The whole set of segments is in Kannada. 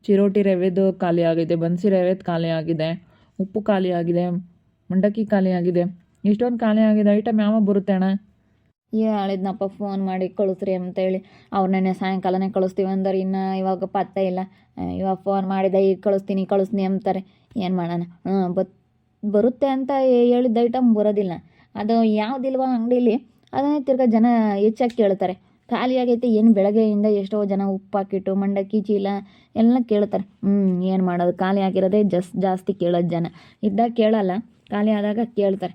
ಚಿರೋಟಿ ರವೆದು ಖಾಲಿ ಆಗಿದೆ, ಬನ್ಸಿ ರವೆದು ಖಾಲಿ ಆಗಿದೆ, ಉಪ್ಪು ಖಾಲಿ ಆಗಿದೆ, ಮಂಡಕ್ಕಿ ಖಾಲಿ ಆಗಿದೆ. ಇಷ್ಟೊಂದು ಖಾಲಿ ಆಗಿದೆ ಐಟಮ್ ಯಾವಾಗ ಬರುತ್ತೆ ಅಣ್ಣ? ಹೇಳಿದ್ನಪ್ಪ ಫೋನ್ ಮಾಡಿ ಕಳಿಸ್ರಿ ಅಂತೇಳಿ. ಅವ್ರು ನೆನ್ನೆ ಸಾಯಂಕಾಲನೇ ಕಳಿಸ್ತೀವಿ ಅಂದ್ರೆ ಇನ್ನು ಇವಾಗ ಪತ್ತೆ ಇಲ್ಲ. ಇವಾಗ ಫೋನ್ ಮಾಡಿದೆ ಈಗ ಕಳಿಸ್ತೀನಿ ಅಂತಾರೆ. ಏನು ಮಾಡೋಣ? ಬರುತ್ತೆ ಅಂತ ಹೇಳಿದ್ದ ಐಟಮ್ ಬರೋದಿಲ್ಲ. ಅದು ಯಾವುದಿಲ್ವ ಅಂಗಡೀಲಿ ಅದನ್ನೇ ತಿರ್ಗಾ ಜನ ಹೆಚ್ಚಾಗಿ ಕೇಳ್ತಾರೆ. ಖಾಲಿ ಆಗೈತೆ ಏನು ಬೆಳಗ್ಗೆಯಿಂದ ಎಷ್ಟೋ ಜನ ಉಪ್ಪು ಪಾಕಿಟು ಮಂಡಕ್ಕಿ ಚೀಲ ಎಲ್ಲ ಕೇಳ್ತಾರೆ. ಏನು ಮಾಡೋದು, ಖಾಲಿ ಆಗಿರೋದೇ ಜಾಸ್ತಿ ಕೇಳೋದು ಜನ. ಇದ್ದಾಗ ಕೇಳಲ್ಲ, ಖಾಲಿ ಆದಾಗ ಕೇಳ್ತಾರೆ.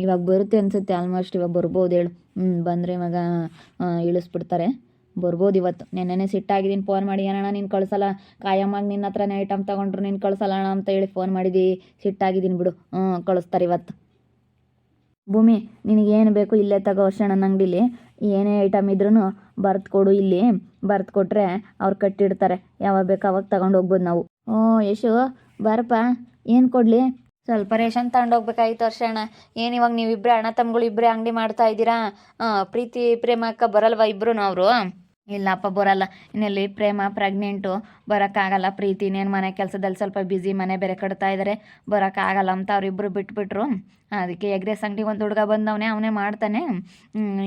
ಇವಾಗ ಬರುತ್ತೆ ಅನಿಸುತ್ತೆ ಆಲ್ಮೋಸ್ಟ್. ಇವಾಗ ಬರ್ಬೋದು ಹೇಳು. ಬಂದರೆ ಇವಾಗ ಇಳಿಸ್ಬಿಡ್ತಾರೆ. ಬರ್ಬೋದು ಇವತ್ತು. ನೆನ್ನೆನೇ ಸಿಟ್ಟಾಗಿದ್ದೀನಿ ಫೋನ್ ಮಾಡಿ, ಏನಣ್ಣ ನೀನು ಕಳ್ಸಲ್ಲ, ಕಾಯಮ್ಮಾಗಿ ನಿನ್ನ ಹತ್ರನೇ ಐಟಮ್ ತೊಗೊಂಡ್ರು ನೀನು ಕಳ್ಸಲ್ಲ ಅಣ್ಣ ಅಂತ ಹೇಳಿ ಫೋನ್ ಮಾಡಿದ್ದು. ಸಿಟ್ಟಾಗಿದ್ದೀನಿ ಬಿಡು. ಕಳಿಸ್ತಾರೆ ಇವತ್ತು. ಭೂಮಿ, ನಿನಗೇನು ಬೇಕು ಇಲ್ಲೇ ತಗೋ ವರ್ಷಣ್ಣನ ಅಂಗಡೀಲಿ. ಏನೇ ಐಟಮ್ ಇದ್ರೂ ಬರ್ದು ಕೊಡು. ಇಲ್ಲಿ ಬರ್ದು ಕೊಟ್ಟರೆ ಅವ್ರು ಕಟ್ಟಿಡ್ತಾರೆ. ಯಾವಾಗ ಬೇಕು ಅವಾಗ ತಗೊಂಡು ಹೋಗ್ಬೋದು ನಾವು. ಯಶು ಬಾರಪ್ಪ, ಏನು ಕೊಡಲಿ? ಸ್ವಲ್ಪ ರೇಷನ್ ತಗೊಂಡೋಗ್ಬೇಕಾಗಿತ್ತು ವರ್ಷಣ್ಣ. ಏನು ಇವಾಗ ನೀವಿಬ್ಬರೇ ಅಣ್ಣ ತಮ್ಮಗಳು ಇಬ್ಬರೇ ಅಂಗಡಿ ಮಾಡ್ತಾ ಇದ್ದೀರಾ? ಪ್ರೀತಿ ಪ್ರೇಮ ಅಕ್ಕ ಬರಲ್ವಾ ಇಬ್ಬರು? ಅವರು ಇಲ್ಲಪ್ಪ ಬರಲ್ಲ. ಇನ್ನೆಲ್ಲಿ ಪ್ರೇಮ ಪ್ರೆಗ್ನೆಂಟು, ಬರೋಕ್ಕಾಗಲ್ಲ. ಪ್ರೀತಿ ಇನ್ನೇನು ಮನೆ ಕೆಲಸದಲ್ಲಿ ಸ್ವಲ್ಪ ಬ್ಯುಸಿ, ಮನೆ ಬೇರೆ ಕಟ್ತಾ ಇದ್ದಾರೆ, ಬರೋಕ್ಕಾಗಲ್ಲ ಅಂತ ಅವರಿಬ್ಬರು ಬಿಟ್ಬಿಟ್ರು. ಅದಕ್ಕೆ ಎಗ್ರೆಸ್ ಅಂಗಡಿಗೆ ಒಂದು ಹುಡುಗ ಬಂದವನೇ, ಅವನೇ ಮಾಡ್ತಾನೆ.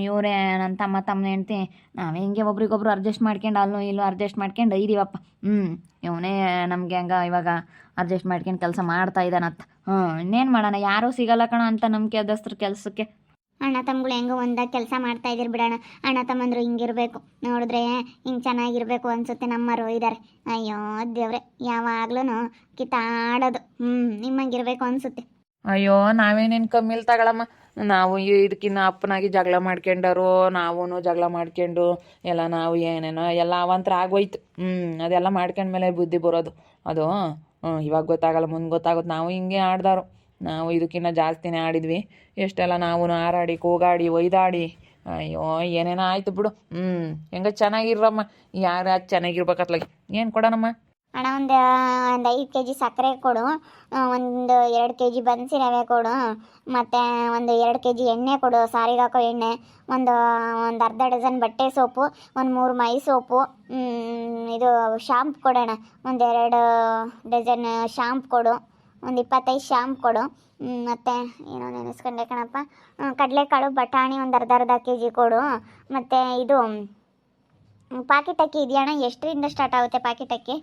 ಇವರೇ ನನ್ನ ತಮ್ಮ ಹೆಂಡ್ತಿ ನಾವೇ ಹಿಂಗೆ ಒಬ್ರಿಗೊಬ್ರು ಅಡ್ಜಸ್ಟ್ ಮಾಡ್ಕೊಂಡು ಅಲ್ಲೂ ಇಲ್ಲೂ ಅಡ್ಜಸ್ಟ್ ಮಾಡ್ಕೊಂಡು ಇದ್ದೀವಪ್ಪ. ಇವನೇ ನಮಗೆ ಹಂಗೆ ಇವಾಗ ಅಡ್ಜಸ್ಟ್ ಮಾಡ್ಕೊಂಡು ಕೆಲಸ ಮಾಡ್ತಾ ಇದ್ದಾನತ್ತ. ಇನ್ನೇನು ಮಾಡೋಣ, ಯಾರೂ ಸಿಗಲ್ಲ ಕಣ ಅಂತ ನಂಬಿಕೆ ಅದಸ್ತ್ರ ಕೆಲಸಕ್ಕೆ. ಅಣ್ಣ ತಮ್ಮಗಳು ಹೆಂಗೋ ಒಂದಾಗಿ ಕೆಲಸ ಮಾಡ್ತಾ ಇದ್ದೀರಿ ಬಿಡೋಣ. ಅಣ್ಣ ತಮ್ಮಂದ್ರು ಹಿಂಗಿರಬೇಕು, ನೋಡಿದ್ರೆ ಹಿಂಗೆ ಚೆನ್ನಾಗಿರ್ಬೇಕು ಅನ್ಸುತ್ತೆ. ನಮ್ಮರು ಇದ್ದಾರೆ. ಅಯ್ಯೋ ದೇವ್ರೆ, ಯಾವಾಗ್ಲೂ ಕಿತ್ತಾಡೋದು. ನಿಮ್ಮಂಗಿರ್ಬೇಕು ಅನ್ಸುತ್ತೆ. ಅಯ್ಯೋ ನಾವೇನೇನು ಕಮ್ಮಿಲ್ ತಗೊಳಮ್ಮ. ನಾವು ಇದಕ್ಕಿನ್ನ ಅಪ್ಪನಾಗಿ ಜಗಳ ಮಾಡ್ಕೊಂಡರು, ನಾವೂ ಜಗಳ ಮಾಡ್ಕೊಂಡು ಎಲ್ಲ ನಾವು ಏನೇನೋ ಎಲ್ಲ ಅವಂತರ ಆಗೋಯ್ತು. ಅದೆಲ್ಲ ಮಾಡ್ಕೊಂಡ್ಮೇಲೆ ಬುದ್ಧಿ ಬರೋದು. ಅದು ಇವಾಗ ಗೊತ್ತಾಗಲ್ಲ, ಮುಂದೆ ಗೊತ್ತಾಗುತ್ತೆ. ನಾವು ಹಿಂಗೆ ಆಡ್ದಾರು. ನಾವು ಇದಕ್ಕಿಂತ ಜಾಸ್ತಿನೇ ಆಡಿದ್ವಿ. ಎಷ್ಟೆಲ್ಲ ನಾವು ಹಾರಾಡಿ ಕೂಗಾಡಿ ಒಯ್ದಾಡಿ ಅಯ್ಯೋ ಏನೇನೋ ಆಯ್ತು ಬಿಡು. ಹೆಂಗ ಚೆನ್ನಾಗಿರಮ್ಮ. ಯಾರು ಚೆನ್ನಾಗಿರ್ಬೇಕತ್ಲಾಗಿ. ಏನು ಕೊಡೋಣಮ್ಮ? ಅಣ್ಣ ಒಂದು 5 kg ಸಕ್ಕರೆ ಕೊಡು, ಒಂದು 2 kg ಬನ್ಸಿ ರವೆ ಕೊಡು, ಮತ್ತು ಒಂದು 2 kg ಎಣ್ಣೆ ಕೊಡು, ಸಾರಿಗೆ ಹಾಕೋ ಎಣ್ಣೆ, ಒಂದು ಅರ್ಧ ಡಜನ್ ಬಟ್ಟೆ ಸೋಪು, ಒಂದು 3 ಮೈ ಸೋಪು, ಇದು ಶಾಂಪು ಕೊಡೋಣ, ಒಂದು 2 ಡಜನ್ ಶಾಂಪು ಕೊಡು, ಒಂದು 25 ಶಾಂಪು ಕೊಡು. ಮತ್ತು ಏನೋ ನೆನೆಸ್ಕೊಂಡೆ ಕಣಪ್ಪ, ಕಡಲೆಕಾಳು ಬಟಾಣಿ ಒಂದು ಅರ್ಧ kg ಕೊಡು. ಮತ್ತು ಇದು ಪಾಕೆಟ್ ಅಕ್ಕಿ ಇದೆಯಣ್ಣ? ಎಷ್ಟರಿಂದ ಸ್ಟಾರ್ಟ್ ಆಗುತ್ತೆ ಪಾಕೆಟ್ ಅಕ್ಕಿ?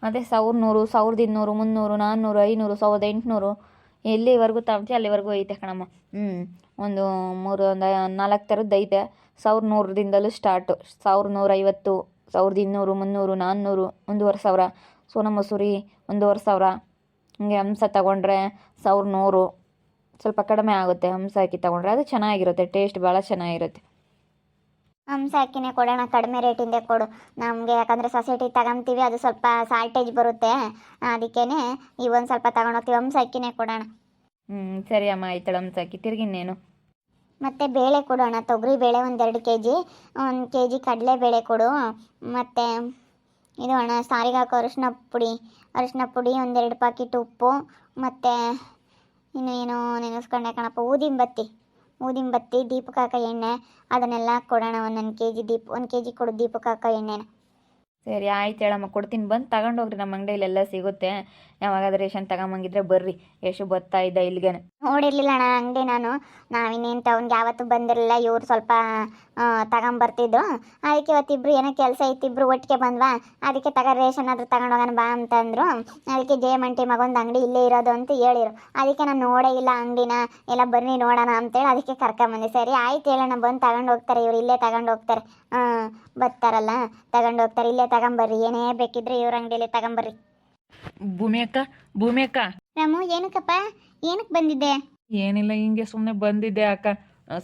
ಅದೇ 1100, 1200, 300, 400, 500, 1800 ಎಲ್ಲಿವರೆಗೂ ತಗೊಳ್ತೀವಿ ಅಲ್ಲಿವರೆಗೂ ಐತೆ ಕಣಮ್ಮ. ಒಂದು 4 ಥರದ್ದು ಐತೆ. 1100ದಿಂದಲೂ ಸ್ಟಾರ್ಟು. 1150, 1200, 300, 400, 1500. ಸೋನಾ ಮಸೂರಿ 1500. ಹಿಂಗೆ ಹಂಸ ತಗೊಂಡ್ರೆ 1100. ಸ್ವಲ್ಪ ಕಡಿಮೆ ಆಗುತ್ತೆ ಹಂಸ ಹಾಕಿ ತಗೊಂಡ್ರೆ. ಅದು ಚೆನ್ನಾಗಿರುತ್ತೆ, ಟೇಸ್ಟ್ ಭಾಳ ಚೆನ್ನಾಗಿರುತ್ತೆ. ಹಂಸ ಅಕ್ಕಿನೇ ಕೊಡೋಣ, ಕಡಿಮೆ ರೇಟಿಂದೇ ಕೊಡು ನಮಗೆ. ಯಾಕಂದರೆ ಸೊಸೈಟಿ ತಗೊಂತೀವಿ, ಅದು ಸ್ವಲ್ಪ ಸಾಲ್ಟೇಜ್ ಬರುತ್ತೆ. ಅದಕ್ಕೇ ಇವೊಂದು ಸ್ವಲ್ಪ ತಗೊಂಡೋಗ್ತೀವಿ. ಹಂಸ ಅಕ್ಕಿನೇ ಕೊಡೋಣ. ಸರಿ ಅಮ್ಮ, ಆಯ್ತಳ ಹಂಸ ಅಕ್ಕಿ. ತಿರ್ಗಿನ್ನೇನು? ಮತ್ತು ಬೇಳೆ ಕೊಡೋಣ, ತೊಗರಿ ಬೇಳೆ ಒಂದು 2 kg, 1 kg ಕಡಲೆ ಬೇಳೆ ಕೊಡು. ಮತ್ತು ಇದು ಅಣ್ಣ ಸಾರಿಗೆ ಹಾಕೋ ಅರಿಶಿನ ಪುಡಿ, ಒಂದು 2 ಪಾಕಿಟ್ ಉಪ್ಪು. ಮತ್ತು ಇನ್ನು ಏನೋ ನೆನೆಸ್ಕೊಂಡೆ ಕಣಪ್ಪ, ಊದಿನ ಬತ್ತಿ, ದೀಪಕ್ಕೆ ಹಾಕೋ ಎಣ್ಣೆ, ಅದನ್ನೆಲ್ಲ ಕೊಡೋಣ. 1 kg ಕೊಡು ದೀಪಕ್ಕೆ ಹಾಕೋ ಎಣ್ಣೆನ. ಸರಿ ಆಯ್ತು ಹೇಳಮ್ಮ, ಕೊಡ್ತೀನಿ. ಬಂದು ತಗೊಂಡೋಗ್ರಿ, ನಮ್ಮ ಅಂಗಡಿಯಲ್ಲೆಲ್ಲ ಸಿಗುತ್ತೆ. ಯಾವಾಗಾದ್ರೂ ರೇಷನ್ ತಗೊಂಬಂಗಿದ್ರೆ ಬರ್ರಿ. ಎಷ್ಟು ಬರ್ತಾ ಇದ್ದ ಇಲ್ಲಿಗೆ ನೋಡಿರ್ಲಿಲ್ಲ ಅಣ್ಣ ಅಂಗಡಿ. ನಾವಿನ್ನೇನು ಟೌನ್ಗೆ ಯಾವತ್ತೂ ಬಂದಿರಲಿಲ್ಲ. ಇವ್ರು ಸ್ವಲ್ಪ ತಗೊಂಬರ್ತಿದ್ರು. ಅದಕ್ಕೆ ಇವತ್ತಿಬ್ರು ಏನೋ ಕೆಲಸ ಇತ್ತು, ಇಬ್ಬರು ಒಟ್ಟಿಗೆ ಬಂದ್ವಾ. ಅದಕ್ಕೆ ರೇಷನ್ ಆದರೂ ತಗೊಂಡೋಗೋಣ ಬಾ ಅಂತಂದರು. ಅದಕ್ಕೆ ಜಯಮಂಟಿ ಮಗೊಂದು ಅಂಗಡಿ ಇಲ್ಲೇ ಇರೋದು ಅಂತ ಹೇಳಿರು. ಅದಕ್ಕೆ ನಾನು ನೋಡೇ ಇಲ್ಲ ಅಂಗಡಿನ, ಎಲ್ಲ ಬನ್ನಿ ನೋಡೋಣ ಅಂತೇಳಿ ಅದಕ್ಕೆ ಕರ್ಕೊಂಬಂದೆ. ಸರಿ ಆಯ್ತು ಹೇಳೋಣ, ಬಂದು ತಗೊಂಡು ಹೋಗ್ತಾರೆ ಇವ್ರು. ಇಲ್ಲೇ ತಗೊಂಡು ಹೋಗ್ತಾರೆ. ಬರ್ತಾರಲ್ಲ ತಗೊಂಡು ಹೋಗ್ತಾರೆ. ಇಲ್ಲೇ ತಗೊಂಬರ್ರಿ, ಏನೇ ಬೇಕಿದ್ರೆ ಇವ್ರ ಅಂಗಡಿಯಲ್ಲೇ ತಗೊಂಬರ್ರಿ. ಭೂಮಿ ಅಕ್ಕ. ರಾಮು, ಏನಕ್ಕಪ್ಪ, ಏನಕ್ಕೆ ಬಂದಿದ್ದೆ? ಏನಿಲ್ಲ, ಹಿಂಗೆ ಸುಮ್ಮನೆ ಬಂದಿದ್ದೆ ಅಕ್ಕ.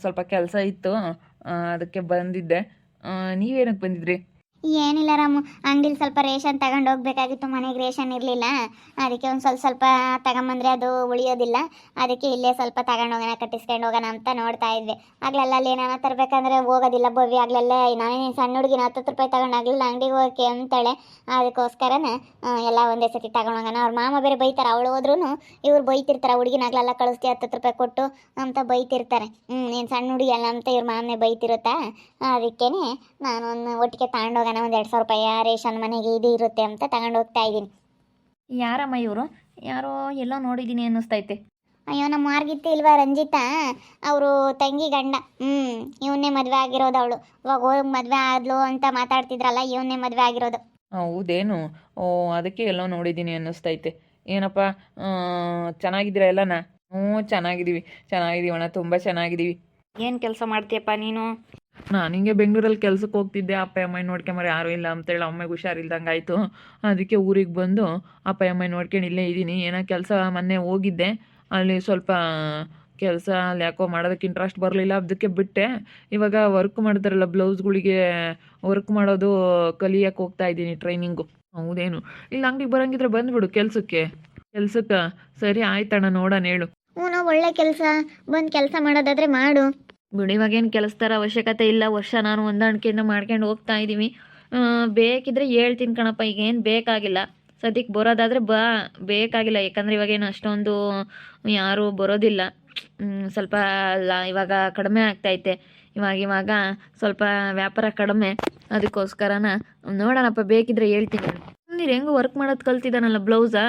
ಸ್ವಲ್ಪ ಕೆಲಸ ಇತ್ತು, ಅದಕ್ಕೆ ಬಂದಿದ್ದೆ. ನೀವೇನಕ್ಕೆ ಬಂದಿದ್ರಿ? ಏನಿಲ್ಲ ರಾಮು, ಅಂಗಡಿಲಿ ಸ್ವಲ್ಪ ರೇಷನ್ ತಗೊಂಡು ಹೋಗ್ಬೇಕಾಗಿತ್ತು. ಮನೆಗೆ ರೇಷನ್ ಇರಲಿಲ್ಲ. ಅದಕ್ಕೆ ಒಂದು ಸ್ವಲ್ಪ ತಗೊಂಬಂದ್ರೆ ಅದು ಉಳಿಯೋದಿಲ್ಲ. ಅದಕ್ಕೆ ಇಲ್ಲೇ ಸ್ವಲ್ಪ ತಗೊಂಡು ಹೋಗೋಣ, ಕಟ್ಟಿಸ್ಕೊಂಡು ಹೋಗೋಣ ಅಂತ ನೋಡ್ತಾ ಇದ್ವಿ. ಆಗ್ಲೆಲ್ಲ ಅಲ್ಲಿ ಏನಾನ ತರಬೇಕಂದ್ರೆ ಹೋಗೋದಿಲ್ಲ ಭವ್ಯ. ಆಗ್ಲೆಲ್ಲ ನಾನೇ ಸಣ್ಣ ಹುಡುಗಿನ 10 ರೂಪಾಯಿ ತಗೊಂಡಾಗಲಿಲ್ಲ ಅಂಗಡಿಗೆ ಹೋಗೋಕ್ಕೆ ಅಂತಾಳೆ. ಅದಕ್ಕೋಸ್ಕರನೇ ಎಲ್ಲ ಒಂದೇ ಸತಿ ತಗೊಂಡು ಹೋಗೋಣ. ಅವ್ರ ಮಾಮ ಬೇರೆ ಬೈತಾರೆ. ಅವಳು ಹೋದ್ರೂ ಇವ್ರು ಬೈತಿರ್ತಾರೆ, ಹುಡುಗಿನಾಗ್ಲೆಲ್ಲ ಕಳಿಸ್ತೀವಿ 10 ರೂಪಾಯಿ ಕೊಟ್ಟು ಅಂತ ಬೈತಿರ್ತಾರೆ. ನೀನು ಸಣ್ಣ ಹುಡುಗಿ ಅಲ್ಲ ಅಂತ ಇವ್ರ ಮಾಮನೇ ಬೈತಿರುತ್ತಾ. ಅದಕ್ಕೇ ನಾನು ಒಟ್ಟಿಗೆ ತಗೊಂಡೋಗೋಣ ಏನೋ ಒಂದು 2,000 ರೂಪಾಯಿ ರೇಷನ್ ಮನೆಗೆ ಇದು ಇರುತ್ತೆ ಅಂತ ತಗೊಂಡು ಹೋಗ್ತಾ ಇದ್ದೀನಿ. ಯಾರಮ್ಮ ಇವರು? ಯಾರೋ ಎಲ್ಲೋ ನೋಡಿದ್ದೀನಿ ಅನ್ನಿಸ್ತೈತೆ. ಅಯ್ಯೋ ನಮ್ಮ ಮಾರ್ಗಿತ್ತಿ ಇಲ್ವಾ ರಂಜಿತಾ, ಅವರು ತಂಗಿ ಗಂಡ. ಇವನ್ನೇ ಮದುವೆ ಆಗಿರೋದು ಅವಳು. ಇವಾಗ ಹೋಗಿ ಮದುವೆ ಆದ್ಲು ಅಂತ ಮಾತಾಡ್ತಿದ್ರಲ್ಲ, ಇವನ್ನೇ ಮದುವೆ ಆಗಿರೋದು. ಹೌದೇನು? ಓ, ಅದಕ್ಕೆ ಎಲ್ಲೋ ನೋಡಿದ್ದೀನಿ ಅನ್ನಿಸ್ತೈತೆ. ಏನಪ್ಪ, ಚೆನ್ನಾಗಿದ್ದೀರಾ ಎಲ್ಲನ? ಹ್ಞೂ, ಚೆನ್ನಾಗಿದ್ದೀವಿ ಅಣ್ಣ, ತುಂಬ ಚೆನ್ನಾಗಿದ್ದೀವಿ. ಏನು ಕೆಲಸ ಮಾಡ್ತೀಯಪ್ಪ ನೀನು? ನಾನು ಹಿಂಗೆ ಬೆಂಗಳೂರಲ್ಲಿ ಕೆಲ್ಸಕ್ಕೆ ಹೋಗ್ತಿದ್ದೆ. ಅಪ್ಪ ಅಮ್ಮ ನೋಡ್ಕೊಂಬರ ಯಾರೂ ಇಲ್ಲ ಅಂತೇಳಿ ಅಮ್ಮಗೆ ಹುಷಾರಿಲ್ದಂಗೆ ಆಯಿತು. ಅದಕ್ಕೆ ಊರಿಗೆ ಬಂದು ಅಪ್ಪ ಅಮ್ಮ ನೋಡ್ಕೊಂಡು ಇಲ್ಲೇ ಇದ್ದೀನಿ. ಏನೋ ಕೆಲಸ ಮೊನ್ನೆ ಹೋಗಿದ್ದೆ, ಅಲ್ಲಿ ಸ್ವಲ್ಪ ಕೆಲಸ ಅಲ್ಲಿ ಯಾಕೋ ಮಾಡೋದಕ್ಕೆ ಇಂಟ್ರೆಸ್ಟ್ ಬರಲಿಲ್ಲ, ಅದಕ್ಕೆ ಬಿಟ್ಟೆ. ಇವಾಗ ವರ್ಕ್ ಮಾಡ್ತಾರಲ್ಲ ಬ್ಲೌಸ್ಗಳಿಗೆ, ವರ್ಕ್ ಮಾಡೋದು ಕಲಿಯಕ್ಕೆ ಹೋಗ್ತಾ ಇದ್ದೀನಿ, ಟ್ರೈನಿಂಗು. ಹೌದೇನು? ಇಲ್ಲಿ ಅಂಗಡಿಗೆ ಬರೋಂಗಿದ್ರೆ ಬಂದುಬಿಡು ಕೆಲ್ಸಕ್ಕೆ. ಸರಿ ಆಯ್ತಣ್ಣ, ನೋಡೋಣ ಹೇಳು. ಹ್ಞೂ, ಒಳ್ಳೆ ಕೆಲಸ, ಬಂದು ಕೆಲಸ ಮಾಡೋದಾದ್ರೆ ಮಾಡು. ಬಿಡು, ಇವಾಗೇನು ಕೆಲಸದ ಅವಶ್ಯಕತೆ ಇಲ್ಲ. ವರ್ಷ ನಾನು ಹೊಂದಾಣಿಕೆಯಿಂದ ಮಾಡ್ಕೊಂಡು ಹೋಗ್ತಾ ಇದ್ದೀವಿ. ಬೇಕಿದ್ರೆ ಹೇಳ್ತೀನಿ ಕಣಪ್ಪ, ಈಗೇನು ಬೇಕಾಗಿಲ್ಲ. ಸದ್ಯಕ್ಕೆ ಬರೋದಾದರೆ ಬೇಕಾಗಿಲ್ಲ. ಯಾಕಂದರೆ ಇವಾಗೇನು ಅಷ್ಟೊಂದು ಯಾರೂ ಬರೋದಿಲ್ಲ. ಸ್ವಲ್ಪ ಇವಾಗ ಕಡಿಮೆ ಆಗ್ತೈತೆ. ಇವಾಗ ಸ್ವಲ್ಪ ವ್ಯಾಪಾರ ಕಡಿಮೆ. ಅದಕ್ಕೋಸ್ಕರನ ನೋಡೋಣಪ್ಪ, ಬೇಕಿದ್ರೆ ಹೇಳ್ತೀನಿ. ನೀರು ಹೆಂಗೆ ವರ್ಕ್ ಮಾಡೋದು ಕಲ್ತಿದ್ದಾನಲ್ಲ, ಬ್ಲೌಸಾ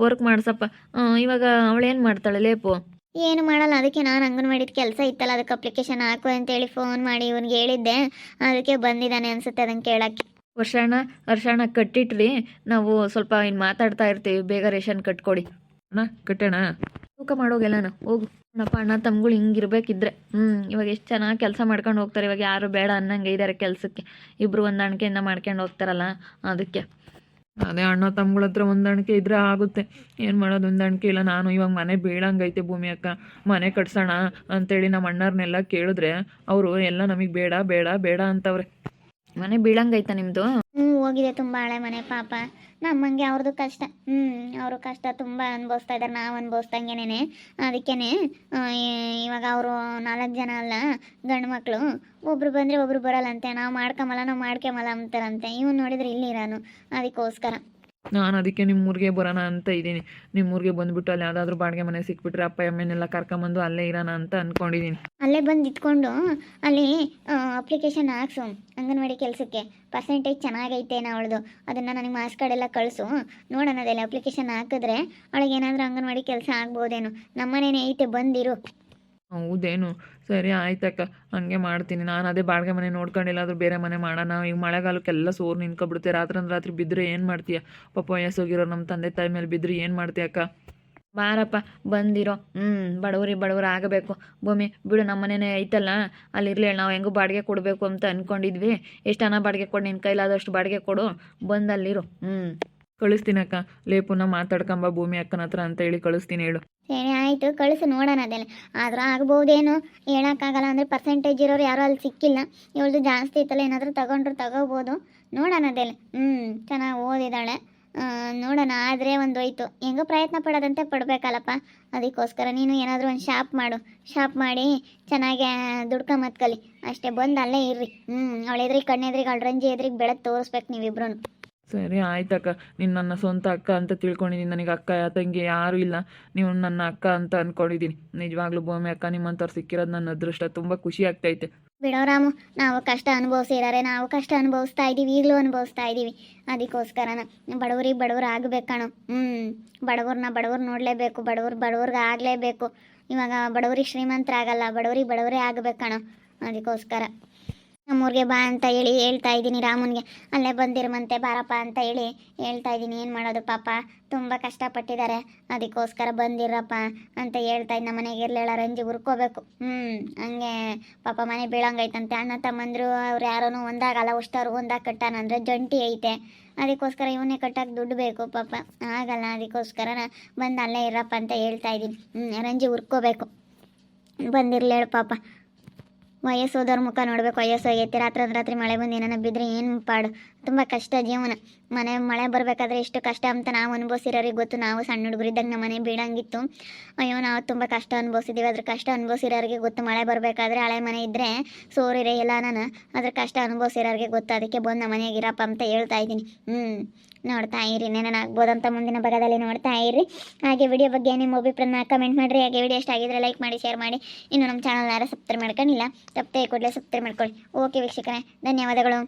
ವರ್ಕ್ ಮಾಡ್ಸಪ್ಪ. ಇವಾಗ ಅವಳೇನು ಮಾಡ್ತಾಳೆ ಲೇಪು? ಏನು ಮಾಡಲ್ಲ. ಅದಕ್ಕೆ ನಾನು ಅಂಗನವಾಡಿದ ಕೆಲಸ ಇತ್ತಲ್ಲ, ಅದಕ್ಕೆ ಅಪ್ಲಿಕೇಶನ್ ಹಾಕು ಅಂತೇಳಿ ಫೋನ್ ಮಾಡಿ ಇವನಿಗೆ ಹೇಳಿದ್ದೆ. ಅದಕ್ಕೆ ಬಂದಿದ್ದಾನೆ ಅನ್ಸುತ್ತೆ ಅದನ್ನು ಕೇಳಕ್ಕೆ. ವರ್ಷಾಣ ಕಟ್ಟಿಟ್ರಿ, ನಾವು ಸ್ವಲ್ಪ ಇನ್ನು ಮಾತಾಡ್ತಾ ಇರ್ತೀವಿ. ಬೇಗ ರೇಷನ್ ಕಟ್ಕೊಡಿ. ಅಣ್ಣ ಕಟ್ಟೋಣ? ತೂಕ ಮಾಡೋಗೆಲ್ಲನ ಹೋಗು. ಅಣ್ಣ ತಮ್ಗಳು ಹಿಂಗಿರ್ಬೇಕಿದ್ರೆ. ಇವಾಗ ಎಷ್ಟು ಚೆನ್ನಾಗಿ ಕೆಲಸ ಮಾಡ್ಕೊಂಡು ಹೋಗ್ತಾರೆ. ಇವಾಗ ಯಾರು ಬೇಡ ಅನ್ನಂಗೆ ಇದ್ದಾರೆ ಕೆಲಸಕ್ಕೆ. ಇಬ್ಬರು ಹೊಂದಾಣಿಕೆಯಿಂದ ಮಾಡ್ಕೊಂಡು ಹೋಗ್ತಾರಲ್ಲ, ಅದಕ್ಕೆ. ಅದೇ ಅಣ್ಣ ತಮ್ಮಗಳ ಹತ್ರ ಹೊಂದಾಣಿಕೆ ಇದ್ರೆ ಆಗುತ್ತೆ. ಏನು ಮಾಡೋದು, ಹೊಂದಾಣಿಕೆ ಇಲ್ಲ. ನಾನು ಇವಾಗ ಮನೆ ಬೀಳಂಗೈತೆ ಭೂಮಿ ಅಕ್ಕ, ಮನೆ ಕಟ್ಸೋಣ ಅಂತೇಳಿ ನಮ್ಮ ಅಣ್ಣವ್ರನ್ನೆಲ್ಲ ಕೇಳಿದ್ರೆ ಅವರು ಎಲ್ಲ ನಮಗೆ ಬೇಡ ಬೇಡ ಬೇಡ ಅಂತವ್ರೆ. ಮನೆ ಬೀಳಂಗೈತ ನಿಮ್ಮದು? ಹೋಗಿದೆ, ತುಂಬ ಹಳೆ ಮನೆ ಪಾಪ. ನಮ್ಮಂಗೆ ಅವ್ರದ್ದು ಕಷ್ಟ. ಅವರು ಕಷ್ಟ ತುಂಬ ಅನುಭವಿಸ್ತಾ ಇದ್ದಾರೆ, ನಾವು ಅನುಭವಿಸ್ದಂಗೆನೇ. ಅದಕ್ಕೇ ಇವಾಗ ಅವರು 4 ಜನ ಅಲ್ಲ ಗಂಡು ಮಕ್ಕಳು. ಒಬ್ರು ಬಂದರೆ ಒಬ್ರು ಬರಲ್ಲಂತೆ. ನಾವು ಮಾಡ್ಕೊಂಬಲ್ಲ ಅಂತಾರಂತೆ. ಇವನು ನೋಡಿದ್ರೆ ಇಲ್ಲಿರಾನು. ಅದಕ್ಕೋಸ್ಕರ ನಾನು ಅದಕ್ಕೆ ನಿಮ್ಮೂರಿಗೆ ಬರೋಣ ಅಂತ ಇದ್ದೀನಿ. ನಿಮ್ಮೂರಿಗೆ ಬಂದುಬಿಟ್ಟು ಅಲ್ಲಿ ಯಾವುದಾದ್ರೂ ಬಾಡಿಗೆ ಮನೆ ಸಿಕ್ಬಿಟ್ರೆ ಅಪ್ಪ ಅಮ್ಮನೆಲ್ಲ ಕರ್ಕೊಂಬಂದು ಅಲ್ಲೇ ಇರೋಣ ಅಂತ ಅಂದ್ಕೊಂಡಿದ್ದೀನಿ. ಅಲ್ಲೇ ಬಂದು ಇಟ್ಕೊಂಡು ಅಲ್ಲಿ ಅಪ್ಲಿಕೇಶನ್ ಹಾಕ್ಸು ಅಂಗನವಾಡಿ ಕೆಲಸಕ್ಕೆ. ಪರ್ಸೆಂಟೇಜ್ ಚೆನ್ನಾಗೈತೇನೋ ಅವಳದು. ಅದನ್ನು ನನಗೆ ಮಾರ್ಕ್ಸ್ ಕಾರ್ಡ್ ಎಲ್ಲ ಕಳಿಸು, ನೋಡೋಣ. ಅದೆಲ್ಲ ಅಪ್ಲಿಕೇಶನ್ ಹಾಕಿದ್ರೆ ಅವಳಿಗೆ ಏನಾದರೂ ಅಂಗನವಾಡಿ ಕೆಲಸ ಆಗ್ಬೋದೇನೋ. ನಮ್ಮನೇನೇ ಐತೆ, ಬಂದಿರು. ಹೌದೇನು? ಸರಿ ಆಯ್ತಕ್ಕ, ಹಂಗೆ ಮಾಡ್ತೀನಿ. ನಾನು ಅದೇ ಬಾಡಿಗೆ ಮನೆ ನೋಡ್ಕೊಂಡು ಎಲ್ಲಾದರೂ ಬೇರೆ ಮನೆ ಮಾಡೋಣ. ಈಗ ಮಳೆಗಾಲಕ್ಕೆಲ್ಲ ಸೋರು ನಿಂತ್ಕೊಬಿಡುತ್ತೆ. ರಾತ್ರಿ ಬಿದ್ದರೆ ಏನು ಮಾಡ್ತೀಯ? ಪಾಪ ವಯಸ್ಸೋಗಿರೋ ನಮ್ಮ ತಂದೆ ತಾಯಿ ಮೇಲೆ ಬಿದ್ದರೆ ಏನು ಮಾಡ್ತೀಯ ಅಕ್ಕ? ಬಾರಪ್ಪ, ಬಂದಿರೋ. ಬಡವರು ಆಗಬೇಕು. ಭೂಮಿ ಬಿಡು, ನಮ್ಮ ಮನೆಯೇ ಐತಲ್ಲ, ಅಲ್ಲಿರಲಿ. ನಾವು ಹೆಂಗೂ ಬಾಡಿಗೆ ಕೊಡಬೇಕು ಅಂತ ಅಂದ್ಕೊಂಡಿದ್ವಿ. ಎಷ್ಟು ಹಣ ಬಾಡಿಗೆ ಕೊಡು, ನಿನ್ನ ಕೈಲಾದಷ್ಟು ಬಾಡಿಗೆ ಕೊಡು, ಬಂದಲ್ಲಿರು. ಕಳಿಸ್ತೀನಿ ಅಕ್ಕ. ಲೇಪುನ ಮಾತಾಡ್ಕೊಂಬ ಭೂಮಿ ಅಕ್ಕನ ಹತ್ರ ಅಂತ ಹೇಳಿ ಕಳಿಸ್ತೀನಿ, ಹೇಳು. ಸರಿ ಆಯಿತು, ಕಳಿಸು, ನೋಡೋಣ. ಅದೆಲ್ಲ ಆದರೂ ಆಗ್ಬೋದೇನು, ಹೇಳೋಕ್ಕಾಗಲ್ಲ. ಅಂದರೆ ಪರ್ಸೆಂಟೇಜ್ ಇರೋರು ಯಾರೂ ಅಲ್ಲಿ ಸಿಕ್ಕಿಲ್ಲ. ಇವಳದು ಜಾಸ್ತಿ ಇತ್ತಲ್ಲ, ಏನಾದರೂ ತಗೋಬೋದು. ನೋಡೋಣ ಅದೆಲ್ಲ. ಚೆನ್ನಾಗಿ ಓದಿದ್ದಾಳೆ, ನೋಡೋಣ. ಆದರೆ ಒಂದು ಹೋಯ್ತು. ಹೆಂಗೋ ಪ್ರಯತ್ನ ಪಡೋದಂತೆ ಪಡಬೇಕಲ್ಲಪ್ಪ. ಅದಕ್ಕೋಸ್ಕರ ನೀನು ಏನಾದರೂ ಒಂದು ಶಾಪ್ ಮಾಡಿ ಚೆನ್ನಾಗಿ ದುಡ್ಕೊಂಬತ್ ಕಲಿ ಅಷ್ಟೇ. ಬಂದು ಅಲ್ಲೇ ಇರ್ರಿ. ಅವಳ ಎದ್ರಿಗೆ ಕಣ್ಣೆದ್ರಿಗೆ, ಅವಳ ರಂಜಿ ಎದ್ರಿಗೆ ಬೆಳಕು ತೋರಿಸ್ಬೇಕು ನೀವಿಬ್ರು. ಸರಿ ಆಯ್ತಕ್ಕ. ನೀನು ನನ್ನ ಸ್ವಂತ ಅಕ್ಕ ಅಂತ ತಿಳ್ಕೊಂಡಿದ್ದೀನಿ. ನನಗೆ ಅಕ್ಕ ತಂಗಿ ಯಾರೂ ಇಲ್ಲ, ನೀವು ನನ್ನ ಅಕ್ಕ ಅಂತ ಅಂದ್ಕೊಂಡಿದ್ದೀನಿ. ನಿಜವಾಗ್ಲೂ ಭೂಮಿ ಅಕ್ಕ, ನಿಮ್ಮಂಥವ್ರು ಸಿಕ್ಕಿರೋದು ನನ್ನ ಅದೃಷ್ಟ. ತುಂಬ ಖುಷಿ ಆಗ್ತೈತೆ. ಬಿಡೋ ರಾಮು, ನಾವು ಕಷ್ಟ ಅನುಭವಿಸಿದ್ದಾರೆ. ನಾವು ಕಷ್ಟ ಅನುಭವಿಸ್ತಾ ಇದ್ದೀವಿ, ಈಗಲೂ ಅನುಭವಿಸ್ತಾ ಇದ್ದೀವಿ. ಅದಕ್ಕೋಸ್ಕರನ ಬಡವರು ಆಗಬೇಕು ಕಣೋ. ಬಡವ್ರು ನೋಡಲೇಬೇಕು. ಬಡವ್ರಿಗೆ ಆಗಲೇಬೇಕು. ಇವಾಗ ಬಡವರಿಗೆ ಶ್ರೀಮಂತರಾಗಲ್ಲ, ಬಡವರೇ ಆಗಬೇಕು ಕಣೋ. ಅದಕ್ಕೋಸ್ಕರ ನಮ್ಮೂರಿಗೆ ಬಾ ಅಂತ ಹೇಳ್ತಾ ಇದ್ದೀನಿ ರಾಮುನಿಗೆ. ಅಲ್ಲೇ ಬಂದಿರುವಂತೆ ಬಾರಪ್ಪ ಅಂತ ಹೇಳ್ತಾ ಇದ್ದೀನಿ. ಏನು ಮಾಡೋದು ಪಾಪ, ತುಂಬ ಕಷ್ಟಪಟ್ಟಿದ್ದಾರೆ. ಅದಕ್ಕೋಸ್ಕರ ಬಂದಿರಪ್ಪ ಅಂತ ಹೇಳ್ತಾ ಇದ್ದ. ನಮ್ಮ ಮನೆಗೆ ಇರಲಿಲ್ಲ, ರಂಜಿ ಹುರ್ಕೋಬೇಕು. ಹಂಗೆ ಪಾಪ ಮನೆ ಬೀಳಂಗೈತಂತೆ. ಅಣ್ಣ ತಮ್ಮಂದರು ಅವ್ರು ಯಾರೂ ಒಂದಾಗಲ್ಲ. ಅಷ್ಟವ್ರು ಒಂದಾಗಿ ಕಟ್ಟಾನಂದ್ರೆ ಜಂಟಿ ಐತೆ. ಅದಕ್ಕೋಸ್ಕರ ಇವನ್ನೇ ಕಟ್ಟಕ್ಕೆ ದುಡ್ಡು ಬೇಕು ಪಾಪ, ಆಗಲ್ಲ. ಅದಕ್ಕೋಸ್ಕರ ಬಂದು ಅಲ್ಲೇ ಇರಪ್ಪ ಅಂತ ಹೇಳ್ತಾ ಇದ್ದೀನಿ. ರಂಜಿ ಹುರ್ಕೋಬೇಕು. ಬಂದಿರಲೇಳು ಪಾಪ. ವಯಸ್ಸೋದವ್ರ ಮುಖ ನೋಡಬೇಕು. ವಯಸ್ಸಾಗೈತಿ. ರಾತ್ರಿ ಮಳೆ ಬಂದು ಏನಾನ ಬಿದ್ದರೆ ಏನು ಪಾಡು. ತುಂಬ ಕಷ್ಟ ಜೀವನ. ಮಳೆ ಬರಬೇಕಾದ್ರೆ ಎಷ್ಟು ಕಷ್ಟ ಅಂತ ನಾವು ಅನುಭವಿಸಿರೋರಿಗೆ ಗೊತ್ತು. ನಾವು ಸಣ್ಣ ಹುಡುಗರಿದ್ದಾಗ ನಮ್ಮ ಮನೆ ಬೀಳಂಗಿತ್ತು. ಅಯ್ಯೋ, ನಾವು ತುಂಬ ಕಷ್ಟ ಅನುಭವಿಸಿದ್ದೀವಿ. ಅದ್ರ ಕಷ್ಟ ಅನುಭವಿಸಿರೋರಿಗೆ ಗೊತ್ತು. ಮಳೆ ಬರಬೇಕಾದ್ರೆ ಹಳೆ ಮನೆ ಇದ್ದರೆ ಸೋರಿರೆ ಎಲ್ಲ ಅದ್ರ ಕಷ್ಟ ಅನುಭವಿಸಿರೋರಿಗೆ ಗೊತ್ತು. ಅದಕ್ಕೆ ಬಂದು ನಮ್ಮ ಮನೆಗೆ ಇರಪ್ಪ ಅಂತ ಹೇಳ್ತಾ ಇದ್ದೀನಿ. ನೋಡ್ತಾ ಇರಿ, ಏನೇನು ಆಗ್ಬೋದಂತ ಮುಂದಿನ ಭಾಗದಲ್ಲಿ ನೋಡ್ತಾ ಇರಿ. ಹಾಗೆ ವಿಡಿಯೋ ಬಗ್ಗೆ ನಿಮ್ಮ ಅಭಿಪ್ರಾಯನ ಕಮೆಂಟ್ ಮಾಡಿರಿ. ಹಾಗೆ ವಿಡಿಯೋ ಇಷ್ಟ ಆಗಿದ್ರೆ ಲೈಕ್ ಮಾಡಿ, ಶೇರ್ ಮಾಡಿ. ಇನ್ನು ನಮ್ಮ ಚಾನಲ್ ಯಾರು ಸಬ್ಸ್ಕ್ರೈಬ್ ಮಾಡ್ಕೊಂಡಿಲ್ಲ, ತಪ್ಪದೆ ಕೂಡಲೇ ಸಬ್ಸ್ಕ್ರೈಬ್ ಮಾಡ್ಕೊಳ್ಳಿ. ಓಕೆ ವೀಕ್ಷಕರೇ, ಧನ್ಯವಾದಗಳು.